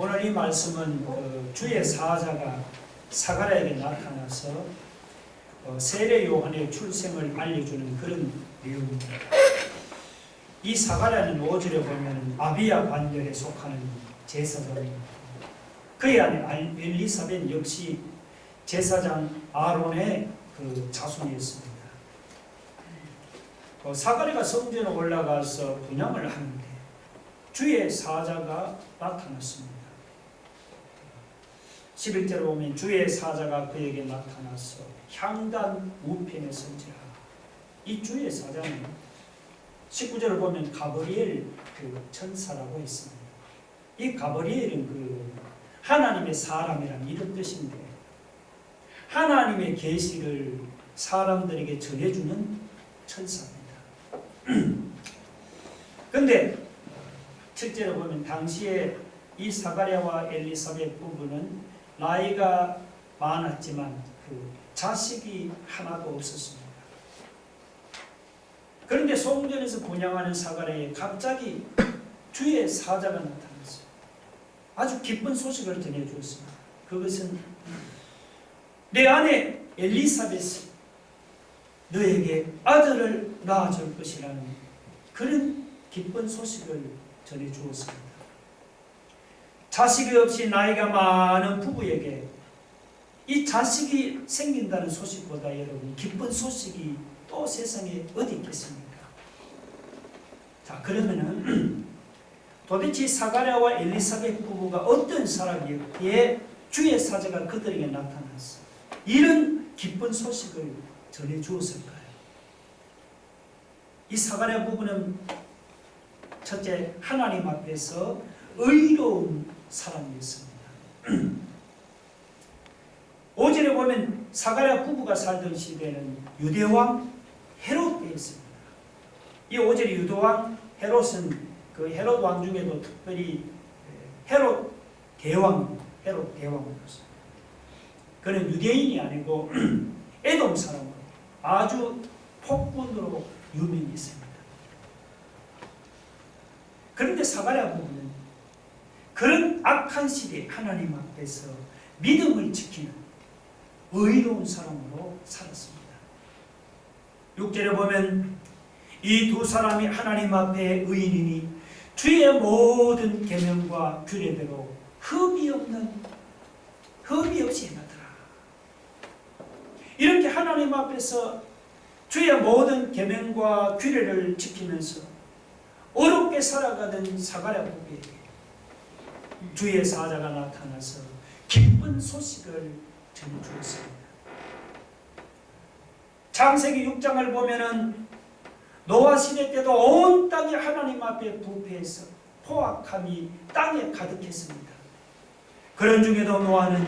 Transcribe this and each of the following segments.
오늘 이 말씀은 주의 사자가 사가랴에게 나타나서 세례 요한의 출생을 알려주는 그런 내용입니다. 이 사가랴는 5절에 보면 아비야 반열에 속하는 제사장입니다. 그의 아내 엘리사벳 역시 제사장 아론의 그 자손이었습니다. 사가랴가 성전에 올라가서 분향을 하는데 주의 사자가 나타났습니다. 11절에 보면 주의 사자가 그에게 나타나서 향단 우편에 선지라. 이 주의 사자는 19절을 보면 가브리엘 그 천사라고 했습니다. 이 가브리엘은 그 하나님의 사람이란 이런 뜻인데 하나님의 계시를 사람들에게 전해주는 천사입니다. 그런데 실제로 보면 당시에 이 사가랴와 엘리사벳 부부는 나이가 많았지만 그 자식이 하나도 없었습니다. 그런데 성전에서 분향하는 사가랴에 갑자기 주의 사자가 나타났어요. 아주 기쁜 소식을 전해주었습니다. 그것은 내 아내 엘리사벳이 너에게 아들을 낳아줄 것이라는 그런 기쁜 소식을 전해주었습니다. 자식이 없이 나이가 많은 부부에게 이 자식이 생긴다는 소식보다 여러분 기쁜 소식이 또 세상에 어디 있겠습니까? 자, 그러면은 도대체 사가랴와 엘리사벳 부부가 어떤 사람이었기에 주의 사자가 그들에게 나타났어 이런 기쁜 소식을 전해주었을까요? 이 사가랴 부부는 첫째 하나님 앞에서 의로운 사람이었습니다. 5절에 보면 사가랴 부부가 살던 시대에는 유대왕 헤롯이었습니다. 이 5절의 유대왕 헤롯은 그 헤롯 왕 중에도 특별히 헤롯 대왕입니다. 그는 유대인이 아니고 에돔 사람으로 아주 폭군으로 유명했습니다. 그런데 사가랴 부부는 그런 악한 시대에 하나님 앞에서 믿음을 지키는 의로운 사람으로 살았습니다. 6절에 보면 이 두 사람이 하나님 앞에 의인이니 주의 모든 계명과 규례대로 흠이 없이 행하더라. 이렇게 하나님 앞에서 주의 모든 계명과 규례를 지키면서 어렵게 살아가던 사가랴 부부에게 주의 사자가 나타나서 기쁜 소식을 전해주었습니다. 창세기 6장을 보면은 노아 시대 때도 온 땅이 하나님 앞에 부패해서 포악함이 땅에 가득했습니다. 그런 중에도 노아는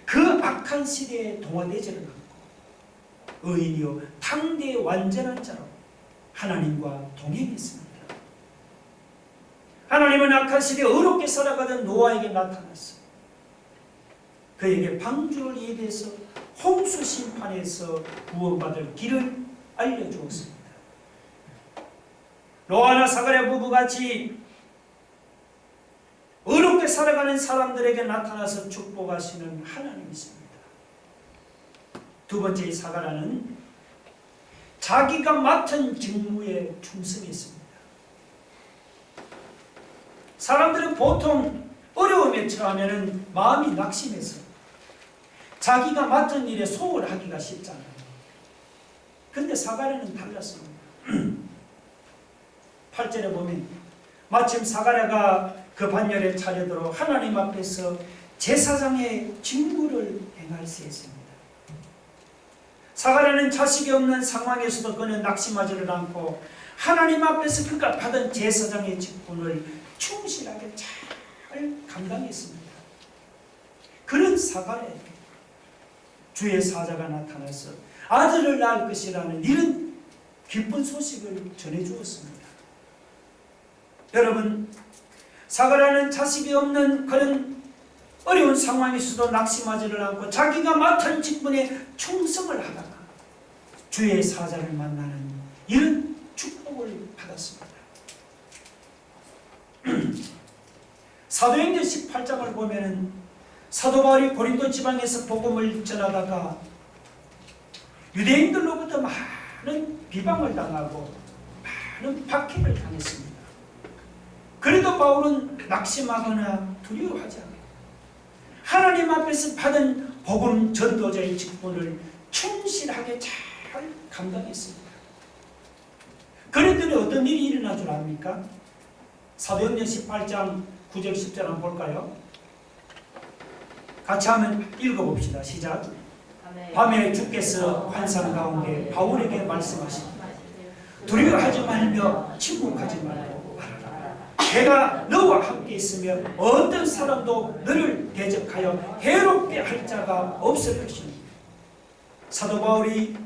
그 악한 시대에 동화되지를 않고 의인이요 당대의 완전한 자로 하나님과 동행했습니다. 하나님은 악한 시대에 어렵게 살아가던 노아에게 나타났어. 그에게 방주를 예비해서 홍수 심판에서 구원받을 길을 알려주었습니다. 노아나 사가랴 부부같이 어렵게 살아가는 사람들에게 나타나서 축복하시는 하나님이십니다. 두 번째 사가랴는 자기가 맡은 직무에 충성했습니다. 사람들은 보통 어려움에 처하면 마음이 낙심해서 자기가 맡은 일에 소홀하기가 쉽잖아요. 그런데 사가랴는 달랐습니다. 8절에 보면 마침 사가랴가 그 반열에 차려들어 하나님 앞에서 제사장의 직무를 행할 수 있습니다. 사가랴는 자식이 없는 상황에서도 그는 낙심하지를 않고 하나님 앞에서 그가 받은 제사장의 직분을 충실하게 잘 감당했습니다. 그런 사가랴에게 주의 사자가 나타나서 아들을 낳을 것이라는 이런 기쁜 소식을 전해주었습니다. 여러분, 사가랴는 자식이 없는 그런 어려운 상황에서도 낙심하지를 않고 자기가 맡은 직분에 충성을 하다가 주의 사자를 만나는 이런 축복을 받았습니다. 사도행전 18장을 보면은 사도 바울이 고린도 지방에서 복음을 전하다가 유대인들로부터 많은 비방을 당하고 많은 박해를 당했습니다. 그래도 바울은 낙심하거나 두려워하지 않아요. 하나님 앞에서 받은 복음 전도자의 직분을 충실하게 잘 감당했습니다. 그랬더니 어떤 일이 일어난 줄 압니까? 사도행전 18장 9절 10절 한번 볼까요? 같이 한번 읽어봅시다. 시작. 밤에 주께서 환상 가운데 바울에게 말씀하십니다. 두려워하지 말며 침묵하지 말고 말하라. 내가 너와 함께 있으며 어떤 사람도 너를 대적하여 해롭게 할 자가 없을 것입니다. 사도 바울이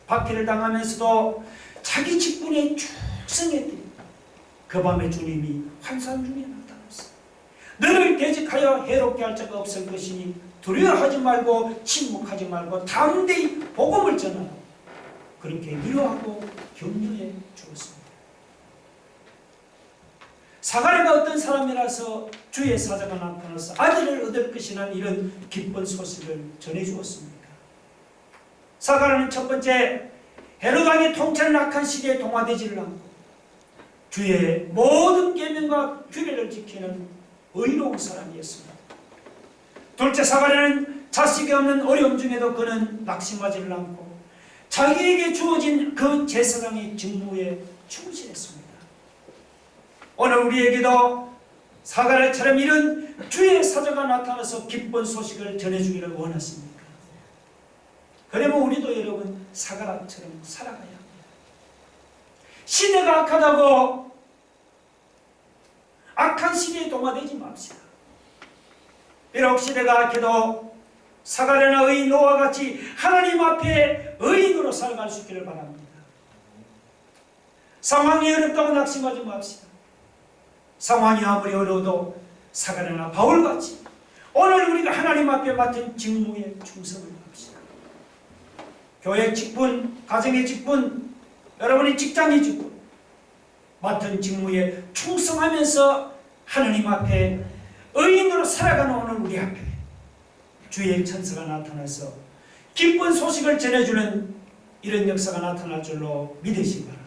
박해를 당하면서도 자기 직분에 충성했더니 그 밤에 주님이 환상 중에 나타났어요. 너를 대적하여 해롭게 할 자가 없을 것이니 두려워하지 말고 침묵하지 말고 담대히 복음을 전하라. 그렇게 위로하고 격려해 주었습니다. 사가랴가 어떤 사람이라서 주의 사자가 나타나서 아들을 얻을 것이라는 이런 기쁜 소식을 전해 주었습니다. 사가랴는 첫 번째 헤롯 왕의 통치를 악한 시대에 동화되지를 않고 주의 모든 계명과 규례를 지키는 의로운 사람이었습니다. 둘째, 사가랴는 자식이 없는 어려움 중에도 그는 낙심하지를 않고 자기에게 주어진 그 제사장의 직무에 충실했습니다. 오늘 우리에게도 사가랴처럼 이런 주의 사자가 나타나서 기쁜 소식을 전해주기를 원하십니까? 그러면 우리도 여러분 사가랴처럼 살아가야 합니다. 시대가 악하다고 악한 시대에 동화되지 맙시다. 비록 시대가 악해도 사가랴나 의인 노아와 같이 하나님 앞에 의인으로 살아갈 수 있기를 바랍니다. 상황이 어렵다고 낙심하지 맙시다. 상황이 아무리 어려워도 사가랴나 바울같이 오늘 우리가 하나님 앞에 맡은 직무에 충성을 합시다. 교회 직분, 가정의 직분, 여러분의 직장의 직분, 맡은 직무에 충성하면서 하나님 앞에 의인으로 살아가는 오늘 우리 앞에 주의 천사가 나타나서 기쁜 소식을 전해주는 이런 역사가 나타날 줄로 믿으시기 바랍니다.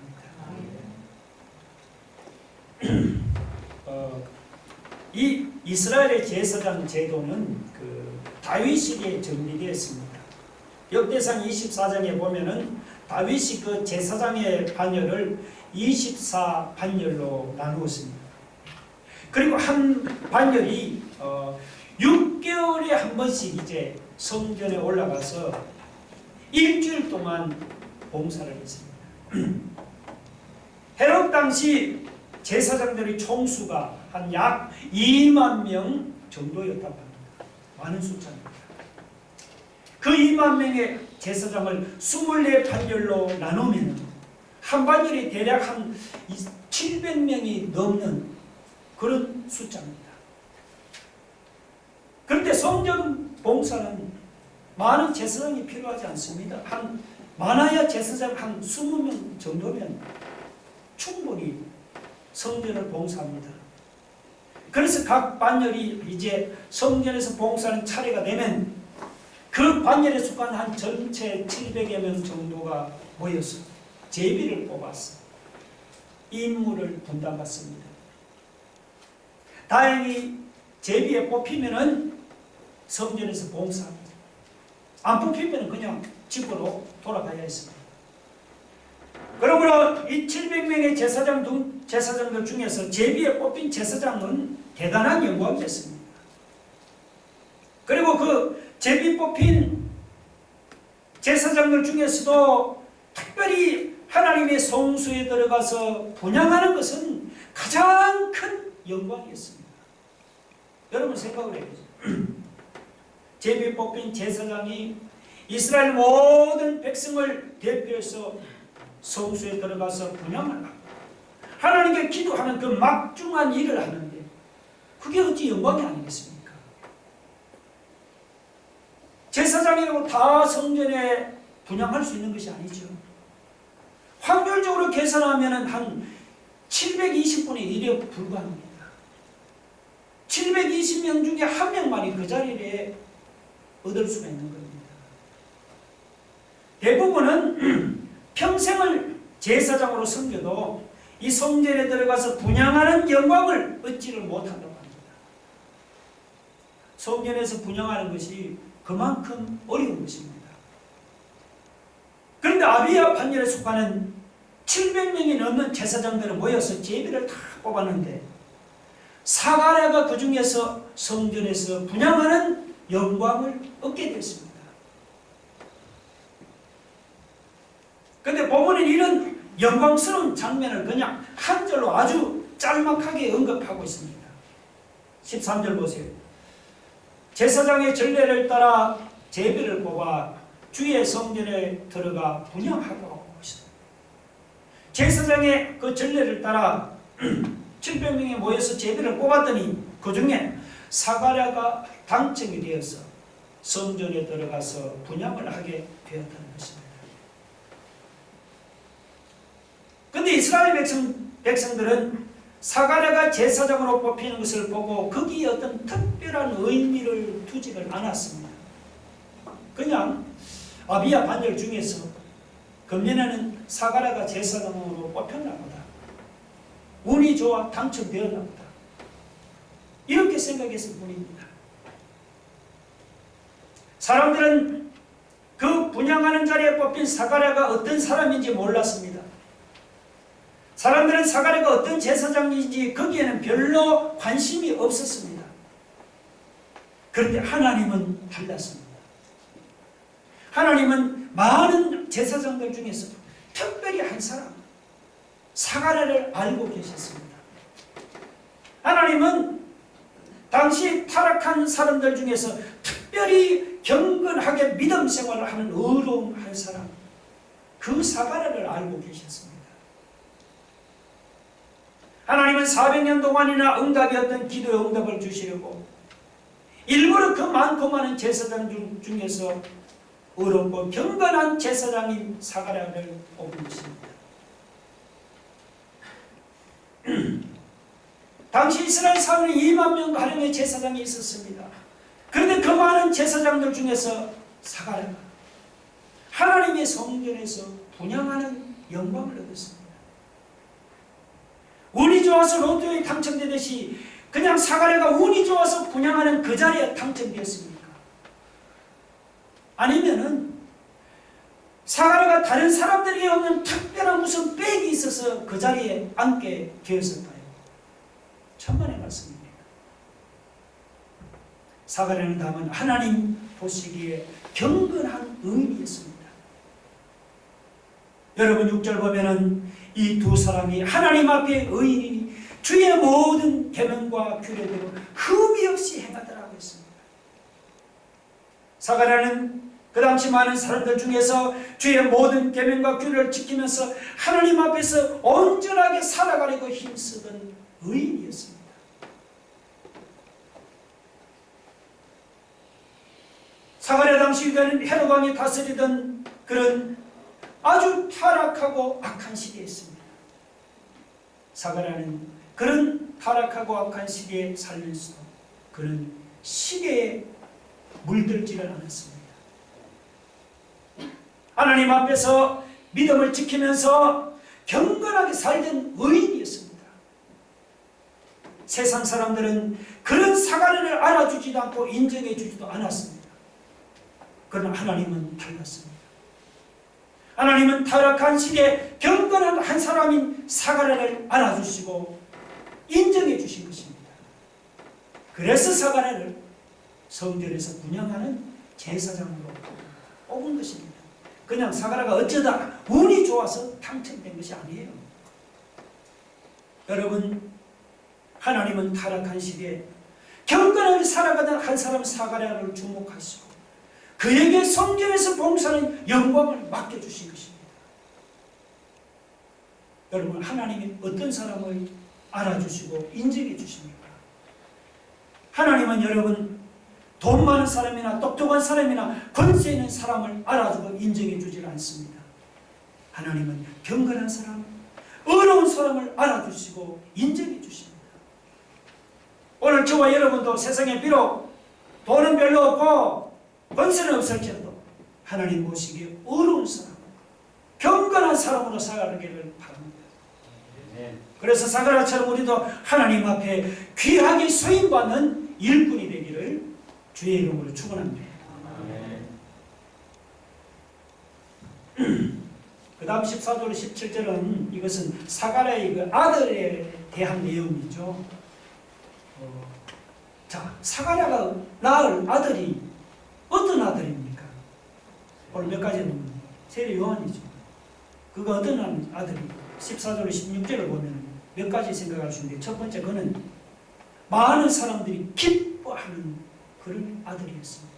이 이스라엘의 제사장 제도는 다윗 시대에 정리되었습니다. 역대상 24장에 보면은 다윗이 그 제사장의 반열을 24반열로 나누었습니다. 그리고 한 반열이 6개월에 한 번씩 이제 성전에 올라가서 일주일 동안 봉사를 했습니다. 헤롯 당시 제사장들의 총수가 한 약 2만 명 정도였다고 합니다. 많은 숫자입니다. 그 2만 명의 제사장을 24반열로 나누면 한 반열이 대략 한 700명이 넘는 그런 숫자입니다. 그런데 성전 봉사는 많은 제사장이 필요하지 않습니다. 많아야 제사장 한 20명 정도면 충분히 성전을 봉사합니다. 그래서 각 반열이 이제 성전에서 봉사하는 차례가 되면 그 반열에 속한 한 전체 700여 명 정도가 모여서 제비를 뽑아서 임무를 분담받습니다. 다행히 제비에 뽑히면은 성전에서 봉사합니다. 안 뽑히면 그냥 집으로 돌아가야 했습니다. 그러므로 이 700명의 제사장들 중에서 제비에 뽑힌 제사장은 대단한 영광이었습니다. 그리고 그 제비 뽑힌 제사장들 중에서도 특별히 하나님의 성소에 들어가서 분향하는 것은 가장 큰 영광이었습니다. 여러분 생각을 해보세요. 제비 뽑힌 제사장이 이스라엘 모든 백성을 대표해서 성소에 들어가서 분향을 하고 하나님께 기도하는 그 막중한 일을 하는데 그게 어찌 영광이 아니겠습니까? 제사장이라고 다 성전에 분향할 수 있는 것이 아니죠. 확률적으로 계산하면 한 720분의 1에 불과합니다. 720명 중에 한 명만이 그 자리에 얻을 수가 있는 겁니다. 대부분은 평생을 제사장으로 섬겨도 이 성전에 들어가서 분향하는 영광을 얻지를 못한다고 합니다. 성전에서 분향하는 것이 그만큼 어려운 것입니다. 그런데 아비야 판결에 속하는 700명이 넘는 제사장들은 모여서 제비를 다 뽑았는데 사가랴가 그 중에서 성전에서 분향하는 영광을 얻게 됐습니다. 그런데 본문은 이런 영광스러운 장면을 그냥 한 절로 아주 짤막하게 언급하고 있습니다. 13절 보세요. 제사장의 전례를 따라 제비를 뽑아 주의 성전에 들어가 분향하고 있습니다. 제사장의 그 전례를 따라 700명이 모여서 제비를 뽑았더니 그 중에 사가랴가 당첨이 되어서 성전에 들어가서 분향을 하게 되었다는 것입니다. 그런데 이스라엘 백성들은 사가랴가 제사장으로 뽑히는 것을 보고 거기에 어떤 특별한 의미를 두지를 않았습니다. 그냥 아비야 반열 중에서 금년에는 사가랴가 제사장으로 뽑혔나 보다. 운이 좋아 당첨되었나 보다. 이렇게 생각했을 뿐입니다. 사람들은 그 분향하는 자리에 뽑힌 사가랴가 어떤 사람인지 몰랐습니다. 사람들은 사가랴가 어떤 제사장인지 거기에는 별로 관심이 없었습니다. 그런데 하나님은 달랐습니다. 하나님은 많은 제사장들 중에서 특별히 한 사람, 사가랴를 알고 계셨습니다. 하나님은 당시 타락한 사람들 중에서 특별히 경건하게 믿음 생활을 하는 의로운 한 사람, 그 사가랴를 알고 계셨습니다. 하나님은 400년 동안이나 응답이었던 기도의 응답을 주시려고 일부러 그 많고 많은 제사장 중에서 의롭고 경건한 제사장인 사가랴를 뽑은 것입니다. 당시 이스라엘 사회에 2만 명 가량의 제사장이 있었습니다. 그런데 그 많은 제사장들 중에서 사가랴가 하나님의 성전에서 분향하는 영광을 얻었습니다. 운이 좋아서 로또에 당첨되듯이 그냥 사가랴가 운이 좋아서 분향하는 그 자리에 당첨되었습니까? 아니면은 사가랴가 다른 사람들에게 없는 특별한 무슨 백이 있어서 그 자리에 앉게 되었을까요? 천만의 말씀입니다. 사가랴는 다만 하나님 보시기에 경건한 의인이었습니다. 여러분 6절 보면은 이 두 사람이 하나님 앞에 의인이니 주의 모든 계명과 규례대로 흠이 없이 행하더라고 했습니다. 사가랴는 그 당시 많은 사람들 중에서 주의 모든 계명과 규례를 지키면서 하나님 앞에서 온전하게 살아가려고 힘쓰던 의인이었습니다. 사가랴 당시 유다는 헤롯 왕이 다스리던 그런 아주 타락하고 악한 시대였습니다. 사가랴는 그런 타락하고 악한 시대에 살면서도 그런 시대에 물들지를 않았습니다. 하나님 앞에서 믿음을 지키면서 경건하게 살던 의인이었습니다. 세상 사람들은 그런 사가랴를 알아주지도 않고 인정해 주지도 않았습니다. 그러나 하나님은 달랐습니다. 하나님은 타락한 시대에 경건한 한 사람인 사가랴를 알아주시고 인정해 주신 것입니다. 그래서 사가랴를 성전에서 분향하는 제사장으로 뽑은 것입니다. 그냥 사가랴가 어쩌다 운이 좋아서 당첨된 것이 아니에요. 여러분, 하나님은 타락한 시대에 경건하게 살아가던 한 사람 사가랴를 주목하시고 그에게 성전에서 봉사하는 영광을 맡겨주신 것입니다. 여러분, 하나님이 어떤 사람을 알아주시고 인정해 주십니까? 하나님은 여러분 돈 많은 사람이나 똑똑한 사람이나 권세 있는 사람을 알아주고 인정해 주질 않습니다. 하나님은 경건한 사람, 의로운 사람을 알아주시고 인정해 주십니다. 오늘 저와 여러분도 세상에 비록 돈은 별로 없고 번세는 없을지라도 하나님 모시기에 어려운 사람, 경건한 사람으로 살아가기를 바랍니다. 그래서 사가랴처럼 우리도 하나님 앞에 귀하게 소임받는 일꾼이 되기를 주의 이름으로 축원합니다. 그 다음 14절 17절은 이것은 사가랴의 그 아들에 대한 내용이죠. 자, 사가랴가 낳을 아들이 어떤 아들입니까? 오늘 몇 가지는 세례 요한이죠. 그가 어떤 아들이 14절 16절을 보면 몇 가지 생각할 수 있는데, 첫 번째, 그는 많은 사람들이 기뻐하는 그런 아들이었습니다.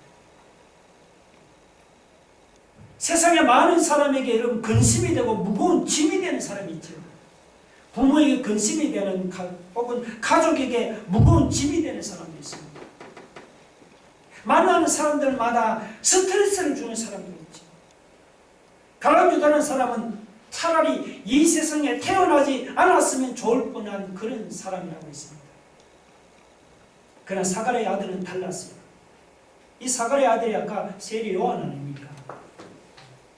세상에 많은 사람에게 여러분 근심이 되고 무거운 짐이 되는 사람이 있죠. 부모에게 근심이 되는, 혹은 가족에게 무거운 짐이 되는 사람도 있습니다. 만나는 사람들마다 스트레스를 주는 사람도 있죠. 가랑주다는 사람은 차라리 이 세상에 태어나지 않았으면 좋을 뻔한 그런 사람이라고 했습니다. 그러나 사가랴의 아들은 달랐어요. 이 사가랴의 아들이 아까 세례 요한 아닙니까?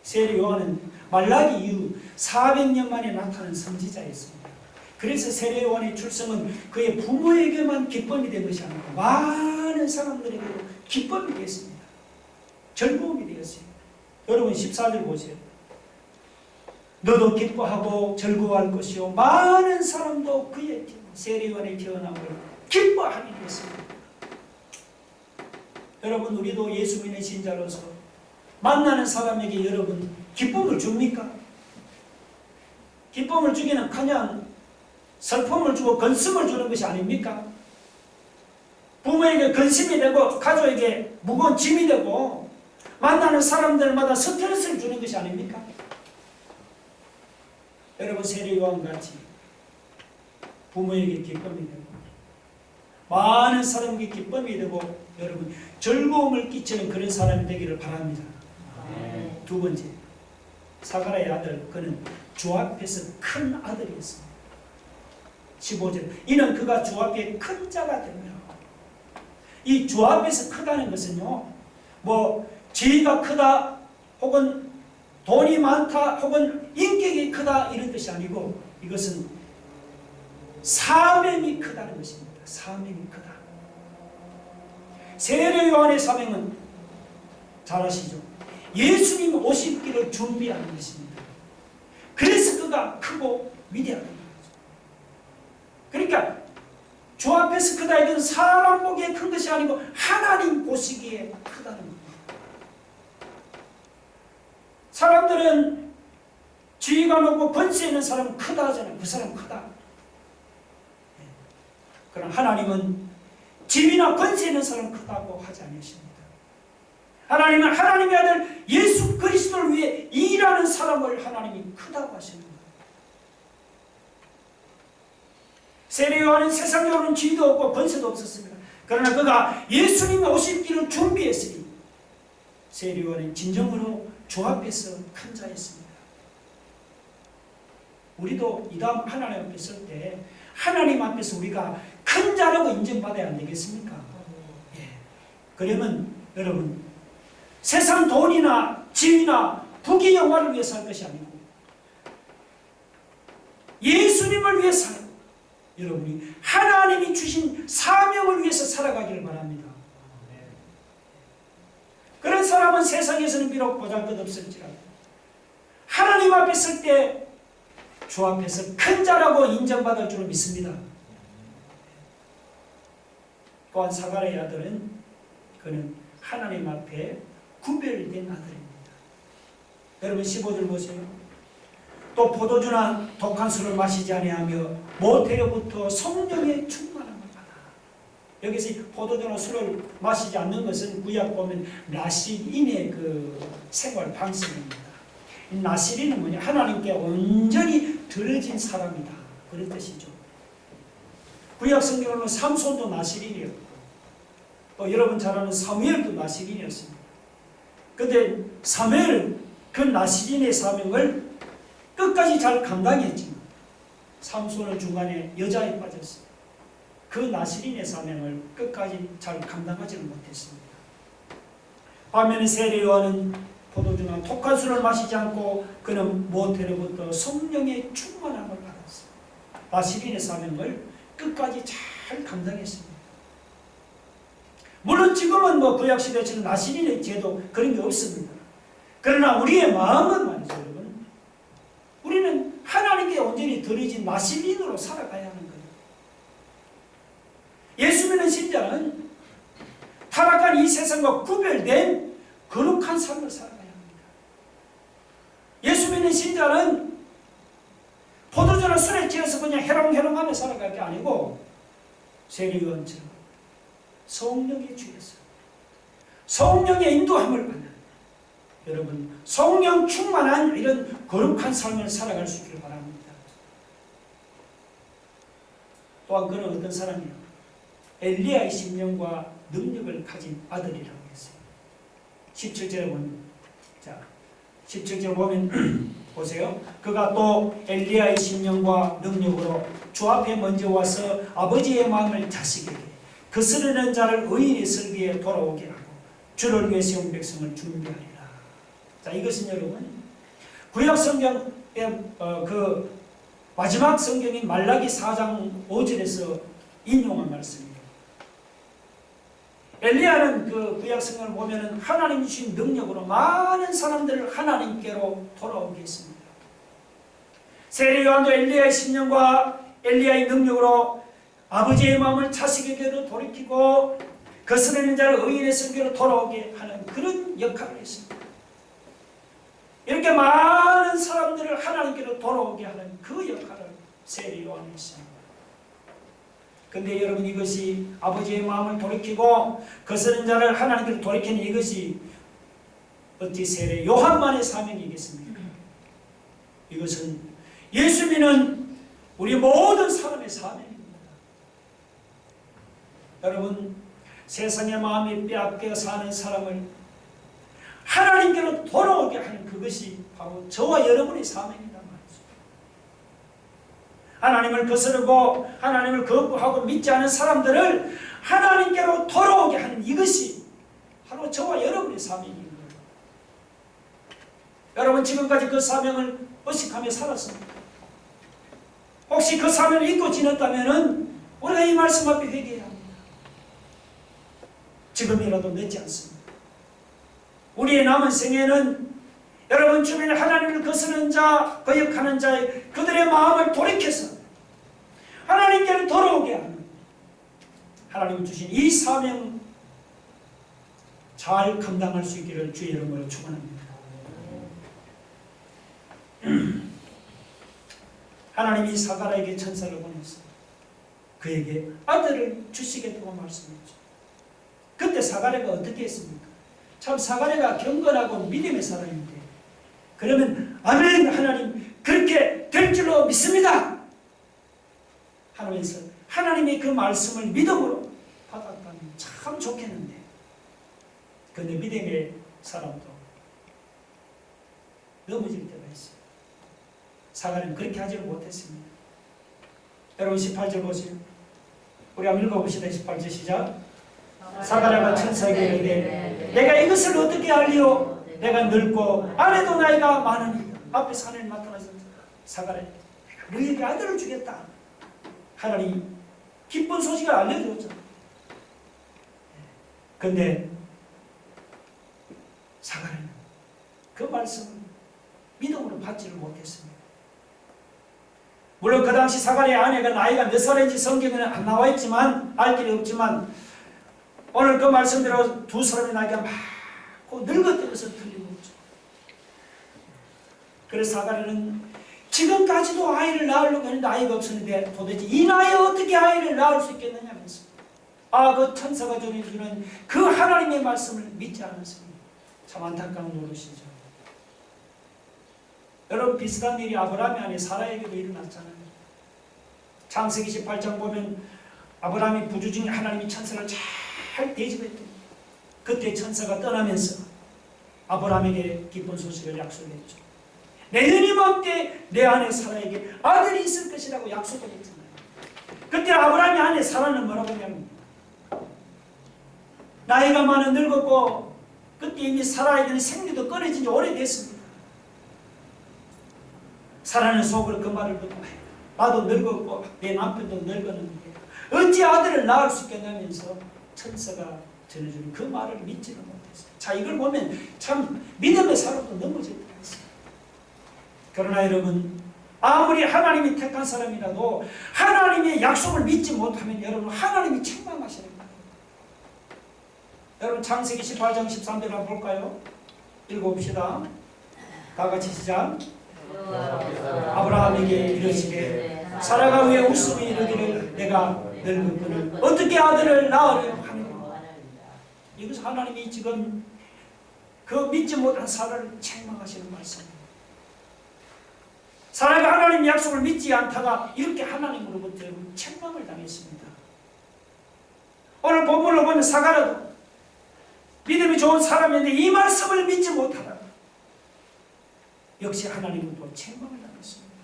세례 요한은 말라기 이후 400년 만에 나타난 선지자였습니다. 그래서 세례 요한의 출생은 그의 부모에게만 기쁨이 된 것이 아니고 많은 사람들에게도 기쁨이 되었습니다. 즐거움이 되었어요. 여러분 14절 보세요. 너도 기뻐하고 즐거워할 것이요 많은 사람도 그의 세례 요한의 태어남을 기뻐하게 되었습니다. 여러분 우리도 예수 믿는 신자로서 만나는 사람에게 여러분 기쁨을 줍니까? 기쁨을 주기는 그냥 슬픔을 주고 근심을 주는 것이 아닙니까? 부모에게 근심이 되고 가족에게 무거운 짐이 되고 만나는 사람들마다 스트레스를 주는 것이 아닙니까? 여러분 세례 요한같이 부모에게 기쁨이 되고 많은 사람에게 기쁨이 되고 여러분 즐거움을 끼치는 그런 사람이 되기를 바랍니다. 두 번째, 사가랴의 아들, 그는 주 앞에서 큰 아들이었습니다. 15절, 이는 그가 주 앞에 큰 자가 되며, 이 주 앞에서 크다는 것은요, 뭐 지위가 크다 혹은 돈이 많다 혹은 인격이 크다 이런 뜻이 아니고 이것은 사명이 크다는 것입니다. 사명이 크다. 세례 요한의 사명은 잘 아시죠? 예수님 오실 길을 준비하는 것입니다. 그래서 그가 크고 위대하다. 그러니까 주 앞에서 크다 이건 사람 보기에 큰 것이 아니고 하나님 보시기에 크다는 겁니다. 사람들은 지위가 높고 권세 있는 사람은 크다 하잖아요. 그 사람 크다. 그러나 하나님은 지위나 권세 있는 사람은 크다고 하지 않으십니다. 하나님은 하나님의 아들 예수 그리스도를 위해 일하는 사람을 하나님이 크다고 하시는 거예요. 세례 요한은 세상적으로는 지위도 없고 권세도 없었습니다. 그러나 그가 예수님이 오실 길을 준비했으니 세례 요한은 진정으로 주 앞에서 큰 자였습니다. 우리도 이 다음 하나님 앞에 설 때 하나님 앞에서 우리가 큰 자라고 인정받아야 안 되겠습니까? 예. 그러면 여러분 세상 돈이나 지위나 부귀 영화를 위해서 할 것이 아니고 예수님을 위해 살고 여러분이 하나님이 주신 사명을 위해서 살아가기를 바랍니다. 그런 사람은 세상에서는 비록 보잘것없을지라도 하나님 앞에 설 때 주 앞에서 큰 자라고 인정받을 줄 믿습니다. 또한 사가랴의 아들은 그는 하나님 앞에 구별된 아들입니다. 여러분 15절 보세요. 또 포도주나 독한 술을 마시지 아니하며 모태로부터 성령의 충만함을 받아. 여기서 포도주나 술을 마시지 않는 것은 구약 보면 나실인의 그 생활 방식입니다. 이 나실인은 뭐냐? 하나님께 온전히 들어진 사람이다. 그런 뜻이죠. 구약 성경으로는 삼손도 나실인이었고 또 여러분 잘 아는 사무엘도 나실인이었습니다. 그런데 사무엘은 그 나실인의 사명을 끝까지 잘 감당했지만 삼손은 중간에 여자에 빠졌어요. 그 나시린의 사명을 끝까지 잘 감당하지는 못했습니다. 반면에 세례 요한은 포도주나 독한 술을 마시지 않고 그는 모태로부터 성령의 충만함을 받았어요. 나시린의 사명을 끝까지 잘 감당했습니다. 물론 지금은 구약시대처럼 나시린의 제도 그런 게 없습니다. 그러나 우리의 마음은 말이죠, 여러분. 우리는 하나님께 온전히 들어진 나시린으로 살아가야 하는 거예요. 예수 믿는 신자는 타락한 이 세상과 구별된 거룩한 삶을 살아가야 합니다. 예수 믿는 신자는 포도주나 술에 취해서 그냥 해롱해롱하며 살아갈 게 아니고 세례요한처럼 성령의 주에서 성령의 인도함을 받는, 여러분 성령 충만한 이런 거룩한 삶을 살아갈 수 있기를 바랍니다. 또한 그는 어떤 사람이요? 엘리야의 심령과 능력을 가진 아들이라고 했어요. 17절에 보면, 자 17절 보면 보세요. 그가 또 엘리야의 심령과 능력으로 주 앞에 먼저 와서 아버지의 마음을 자식에게 거스르는 자를 의인의 설계에 돌아오게 하고 주를 위해 세운 백성을 준비하리라. 자, 이것은 여러분 구약 성경의 그 마지막 성경인 말라기 4장 5절에서 인용한 말씀입니다. 엘리야는 그 구약 성경을 보면은 하나님 주신 능력으로 많은 사람들을 하나님께로 돌아오게 했습니다. 세례 요한도 엘리야의 심령과 엘리야의 능력으로 아버지의 마음을 자식에게로 돌이키고 거스르는 자를 의인의 설계로 돌아오게 하는 그런 역할을 했습니다. 이렇게 많은 사람들을 하나님께로 돌아오게 하는 그 역할을 세례 요한이 했습니다. 근데 여러분, 이것이 아버지의 마음을 돌이키고 거스르는 자를 하나님께로 돌이키는 이것이 어찌 세례 요한만의 사명이겠습니까? 이것은 예수 믿는 우리 모든 사람의 사명입니다. 여러분, 세상의 마음이 빼앗겨 사는 사람을 하나님께로 돌아오게 하는 그것이 바로 저와 여러분의 사명이다 말이죠. 하나님을 거스르고 하나님을 거부하고 믿지 않은 사람들을 하나님께로 돌아오게 하는 이것이 바로 저와 여러분의 사명인 거예요. 여러분, 지금까지 그 사명을 의식하며 살았습니까? 혹시 그 사명을 잊고 지냈다면 우리가 이 말씀 앞에 회개해야 합니다. 지금이라도 늦지 않습니다. 우리의 남은 생애는 여러분 주변에 하나님을 거스르는 자, 거역하는 자의 그들의 마음을 돌이켜서 하나님께로 돌아오게 하는 하나님 주신 이 사명 잘 감당할 수 있기를 주의 이름으로 축원합니다. 하나님이 사가랴에게 천사를 보내서 그에게 아들을 주시겠다고 말씀했죠. 그때 사가랴가 어떻게 했습니까? 참 사가랴가 경건하고 믿음의 사람인데, 그러면 아멘, 하나님 그렇게 될 줄로 믿습니다 하면서 하나님의 그 말씀을 믿음으로 받았다면 참 좋겠는데, 그런데 믿음의 사람도 넘어질 때가 있어요. 사가랴는 그렇게 하지를 못했습니다. 여러분 18절 보세요. 우리 한번 읽어봅시다. 18절 시작. 사가랴가 천사에게 이르되 내가 이것을 어떻게 알리오? 내가 늙고 아내도 나이가 많으니. 앞에서 하나님 나타나셔서 사가랴, 너에게 아들을 주겠다. 하나님 기쁜 소식을 알려주었잖아. 그런데 사가랴는 그 말씀을 믿음으로 받지를 못했습니다. 물론 그 당시 사가랴의 아내가 나이가 몇 살인지 성경에는 안 나와 있지만, 알 길이 없지만, 오늘 그 말씀대로 두 사람의 나이가 많고 늙었다는 것은 틀림없죠. 그래서 사가랴는 지금까지도 아이를 낳으려고 했는데 아이가 없었는데 도대체 이 나이에 어떻게 아이를 낳을 수 있겠느냐면서 그 천사가 전해주는 그 하나님의 말씀을 믿지 않았습니다. 참 안타까운 노릇이죠. 여러분, 비슷한 일이 아브라함의 아내 사라에게도 일어났잖아요. 창세기 18장 보면 아브라함이 부주 중에 하나님이 천사를 잘 대접했더니 그때 천사가 떠나면서 아브라함에게 기쁜 소식을 약속했죠. 내년 이맘때 내 아내 사라에게 아들이 있을 것이라고 약속을 했잖아요. 그때 아브라함이 아내 사라는 뭐라고 하냐면 나이가 많아 늙었고 그때 이미 사라에게는 생리도 끊어진 지 오래됐습니다. 사라는 속으로 그 말을 듣고 나도 늙었고 내 남편도 늙었는데 어찌 아들을 낳을 수 있겠냐면서 천사가 전해주는 그 말을 믿지는 못했어요. 자, 이걸 보면 참 믿음의 사람도 넘어질 때가 있어요. 그러나 여러분, 아무리 하나님이 택한 사람이라도 하나님의 약속을 믿지 못하면 여러분 하나님이 책망하시는 거예요. 여러분 창세기 18장 13절 한번 볼까요? 읽어봅시다. 다 같이 시작. 아브라함에게 이르시되 사라가 왜 웃음이 이르기를 내가 늙었거늘 어떻게 아들을 낳으려 하느냐. 이것은 하나님이 지금 그 믿지 못한 사라를 책망하시는 말씀입니다. 사라가 하나님 약속을 믿지 않다가 이렇게 하나님으로부터 책망을 당했습니다. 오늘 본문을 보면 사가라도 믿음이 좋은 사람인데 이 말씀을 믿지 못하다가 역시 하나님은 또 책망을 당했습니다.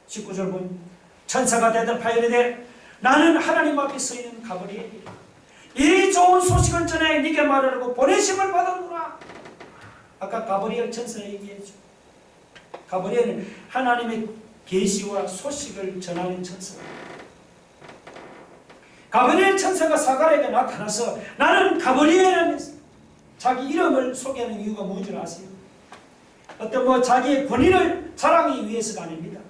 19절 보면 천사가 대답하여 이르되 나는 하나님 앞에 서 있는 가브리엘이라. 이 좋은 소식을 전해 네게 말하라고 보내심을 받았노라. 아까 가브리엘 천사 얘기했죠. 가브리엘은 하나님의 계시와 소식을 전하는 천사입니다. 가브리엘 천사가 사가랴에게 나타나서 나는 가브리엘이라면서 자기 이름을 소개하는 이유가 뭔지 아세요? 어떤 자기의 권위를 자랑하기 위해서가 아닙니다.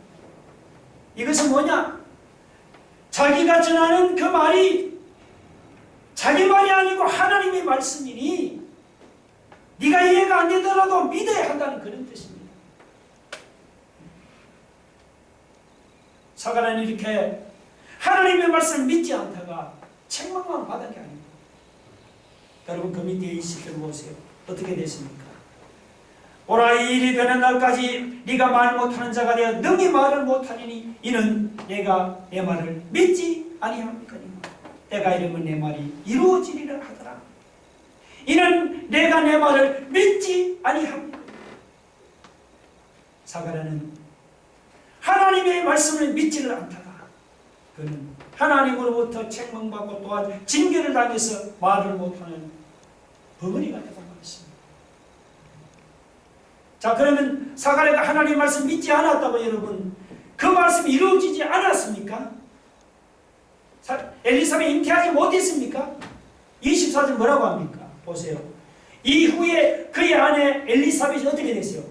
이것은 뭐냐? 자기가 전하는 그 말이 자기 말이 아니고 하나님의 말씀이니 네가 이해가 안 되더라도 믿어야 한다는 그런 뜻입니다. 사가랴는 이렇게 하나님의 말씀을 믿지 않다가 책망만 받은 게 아닙니다. 여러분 그 밑에 20절 보세요. 어떻게 됐습니까? 오라 이 일이 되는 날까지 네가 말 못하는 자가 되어 능히 말을 못하리니 이는 내가 내 말을 믿지 아니합니까니와 때가 이르면 내 말이 이루어지리라 하더라. 이는 내가 내 말을 믿지 아니합니까. 사가랴는 하나님의 말씀을 믿지를 않다가 그는 하나님으로부터 책망받고 또한 징계를 당해서 말을 못하는 버거리가 되고 말했습니다. 자, 그러면 사가랴가 하나님의 말씀 믿지 않았다고 여러분 그 말씀이 이루어지지 않았습니까? 엘리사벳 잉태하지 못했습니까? 24절 뭐라고 합니까? 보세요. 이후에 그의 아내 엘리사벳이 어떻게 됐어요?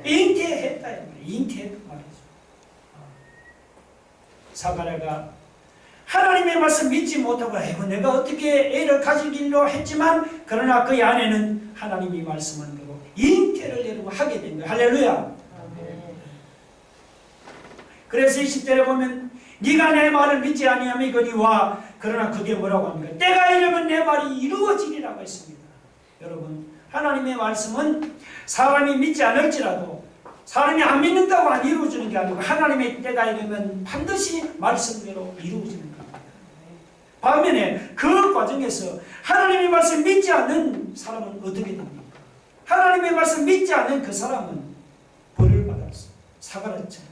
잉태했다. 잉태했다 말이죠. 사가랴가 하나님의 말씀 믿지 못하고 내가 어떻게 애를 가지기로 했지만 그러나 그의 아내는 하나님이 말씀한 대로 잉태를 여러분 하게 된 거예요. 할렐루야. 그래서 20절에 보면 네가 내 말을 믿지 아니하미거니와 그러나 그게 뭐라고 합니까? 때가 이르면 내 말이 이루어지리라고 했습니다. 여러분 하나님의 말씀은 사람이 믿지 않을지라도 사람이 안 믿는다고 안 이루어지는 게 아니고 하나님의 때가 이르면 반드시 말씀대로 이루어지는 겁니다. 반면에 그 과정에서 하나님의 말씀 믿지 않는 사람은 어떻게 됩니까? 하나님의 말씀 믿지 않는 그 사람은 벌을 받았어. 사가랴처럼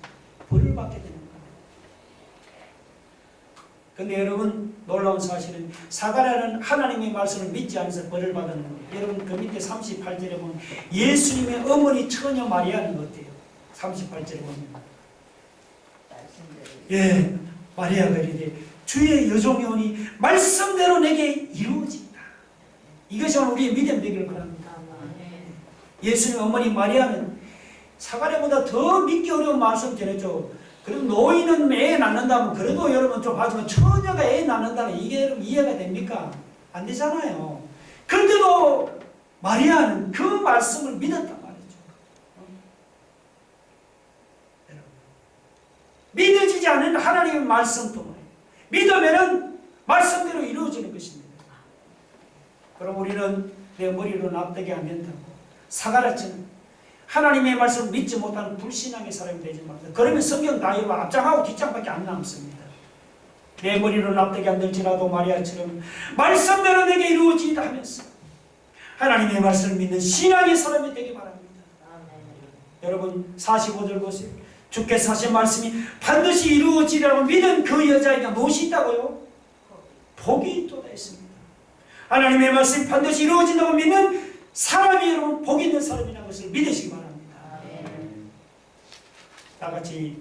벌을 받게 되는 겁니다. 근데 여러분 놀라운 사실은 사가랴는 하나님의 말씀을 믿지 않아서 벌을 받았는 거예요. 여러분 그 밑에 38절에 보면 예수님의 어머니 처녀 마리아는 어때요? 38절에 보면 예, 마리아가 이르되 주의 여종이 오니 말씀대로 내게 이루어진다. 이것이 우리의 믿음 되기를 바랍니다. 예수님 어머니 마리아는 사가랴보다 더 믿기 어려운 말씀 전했죠. 그리고 노인은 애 낳는다면 그래도 여러분 좀 하지만 처녀가 애 낳는다면 이게 여러분 이해가 됩니까? 안 되잖아요. 그런데도 마리아는 그 말씀을 믿었단 말이죠. 믿어지지 않은 하나님의 말씀뿐만 믿으면은 말씀대로 이루어지는 것입니다. 그럼 우리는 내 머리로 납득이 안 된다고 사가랴처럼 하나님의 말씀을 믿지 못하는 불신앙의 사람이 되지 말자. 그러면 성경 다 읽어 앞장하고 뒷장밖에 안 남습니다. 내 머리로 납득이 안 될지라도 마리아처럼 말씀대로 내게 이루어지다 하면서 하나님의 말씀을 믿는 신앙의 사람이 되기 바랍니다. 여러분 45절 보세요. 주께서 하신 말씀이 반드시 이루어지리라고 믿은 그 여자에게 무엇이 있다고요? 복이 있도다 했습니다. 하나님의 말씀이 반드시 이루어진다고 믿는 사람이 여러분 복 있는 사람이라는 것을 믿으시기 바랍니다. 다 같이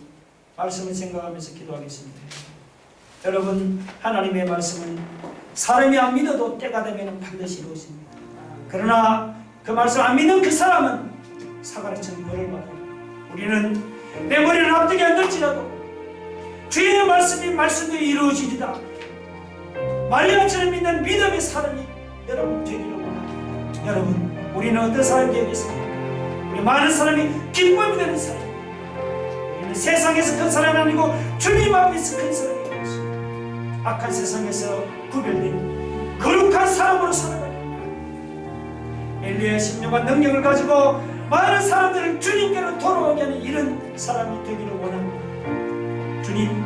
말씀을 생각하면서 기도하겠습니다. 여러분, 하나님의 말씀은 사람이 안 믿어도 때가 되면 반드시 이루어집니다. 그러나 그 말씀 안 믿는 그 사람은 사과처럼 벌을 받아요. 우리는 내 머리를 앞뒤게 안될지라도 주의 말씀이 말씀대로 이루어지리다, 말리아처럼 믿는 믿음의 사람이 여러분 되기를 원합니다. 여러분, 우리는 어떤 사람이 되겠습니까? 우리 많은 사람이 기쁨이 되는 사람, 우리는 세상에서 큰 사람이 아니고 주님 앞에서 큰 사람이 되겠습니다. 악한 세상에서 구별된 거룩한 사람으로 살아갑니다. 엘리야의 심령과 능력을 가지고 많은 사람들을 주님께로 돌아오게 하는 이런 사람이 되기를 원합니다. 주님,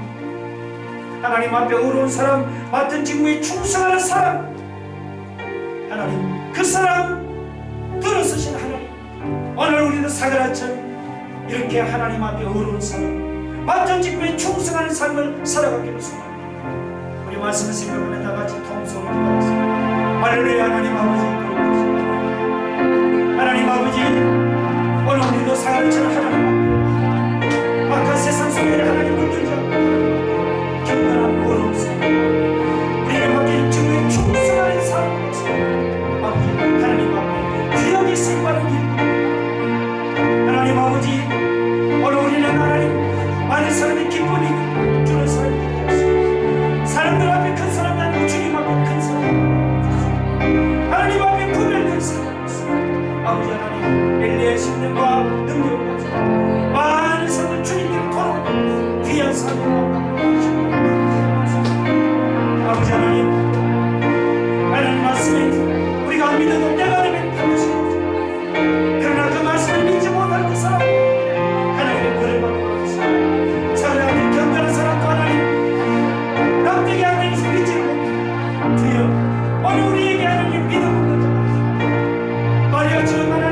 하나님 앞에 의로운 사람, 맡은 직무에 충성하는 사람, 하나님, 그 사람 들어서신 하나님, 오늘 우리도 사그라처럼 이렇게 하나님 앞에 의로운 사람, 맡은 직무에 충성하는 삶을 살아가기로 소망합니다. 우리 말씀을 생각하며 다 같이 통성으로 기도하겠습니다. 할렐루야. 하나님 아버지, 하나님 아버지, 오늘 우리도 사랑처럼 하나님 앞에 악한 세상 속에 하나님 물들지 않고 경건한 어려운 삶, 우리에게 맡긴 직무에 충성하는 삶으로서 아버지 하나님 앞에 귀하게 쓰임받은 일, 하나님 아버지, 오늘 우리는 하나님 많은 사람의 기쁨이 주는 사람이 되게 하시고, 사람들 앞에 큰 사람이 아니고 주님 앞에 큰 사람, 하나님 앞에 구별된 사람으로서 아버지 하나님, 엘리야의 심령과 능력을 가지고 많은 사람을 주님께로 돌아오는 귀한 사람을 아버지 하나님, 하나님 말씀이 우리가 안 믿어도 때가 되면 반드시 그러나 그 말씀을 믿지 못할 그 사람 하나님의 벌을 받고 있습니다. 사랑하는 경건한 사람도 하나님 납득이 안 되면서 믿지를 못합니다. 주여, 오늘 우리에게 하나님 믿음을 가져가시고 마리아처럼 하나님